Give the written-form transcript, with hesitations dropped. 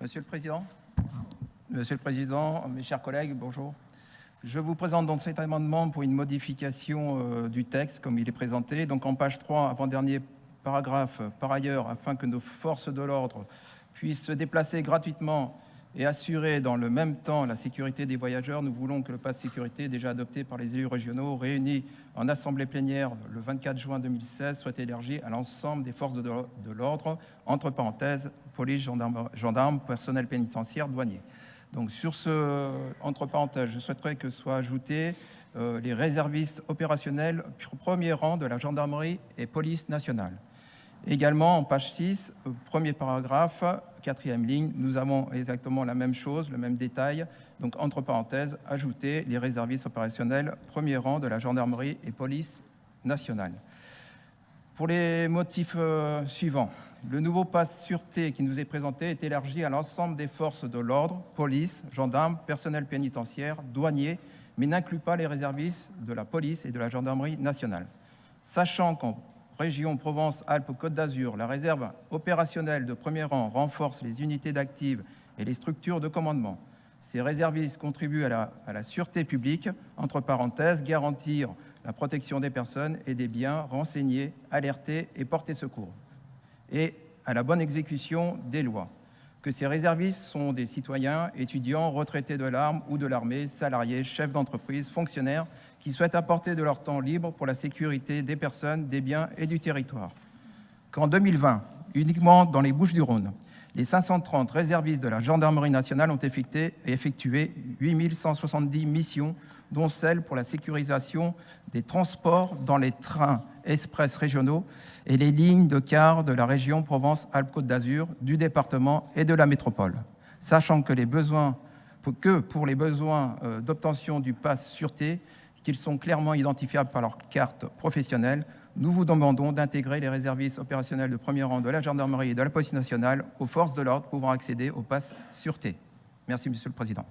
Monsieur le Président, mes chers collègues, bonjour. Je vous présente donc cet amendement pour une modification du texte comme il est présenté. Donc en page 3, avant-dernier paragraphe, par ailleurs, afin que nos forces de l'ordre puissent se déplacer gratuitement et assurer dans le même temps la sécurité des voyageurs, nous voulons que le pass sécurité, déjà adopté par les élus régionaux, réunis en assemblée plénière le 24 juin 2016, soit élargi à l'ensemble des forces de l'ordre, entre parenthèses, police, gendarmes, personnel pénitentiaire, douanier. Donc sur ce, entre parenthèses, je souhaiterais que soient ajoutés les réservistes opérationnels premier rang de la gendarmerie et police nationale. Également, en page 6, premier paragraphe, quatrième ligne, nous avons exactement la même chose, le même détail. Donc, entre parenthèses, ajouter les réservistes opérationnels premier rang de la gendarmerie et police nationale. Pour les motifs suivants, le nouveau pass sûreté qui nous est présenté est élargi à l'ensemble des forces de l'ordre, police, gendarmes, personnel pénitentiaire, douaniers, mais n'inclut pas les réservistes de la police et de la gendarmerie nationale. Sachant qu'en région Provence-Alpes-Côte d'Azur, la réserve opérationnelle de premier rang renforce les unités d'active et les structures de commandement. Ces réservistes contribuent à la sûreté publique, entre parenthèses, garantir la protection des personnes et des biens, renseigner, alerter et porter secours, et à la bonne exécution des lois. Que ces réservistes sont des citoyens, étudiants, retraités de l'arme ou de l'armée, salariés, chefs d'entreprise, fonctionnaires, qui souhaitent apporter de leur temps libre pour la sécurité des personnes, des biens et du territoire. Qu'en 2020, uniquement dans les Bouches-du-Rhône, les 530 réservistes de la gendarmerie nationale ont effectué 8170 missions, dont celle pour la sécurisation des transports dans les trains express régionaux et les lignes de car de la région Provence-Alpes-Côte d'Azur, du département et de la métropole. Sachant que pour les besoins d'obtention du pass sûreté, qu'ils sont clairement identifiables par leur carte professionnelle, nous vous demandons d'intégrer les réservistes opérationnels de premier rang de la gendarmerie et de la police nationale aux forces de l'ordre pouvant accéder au pass sûreté. Merci, Monsieur le Président.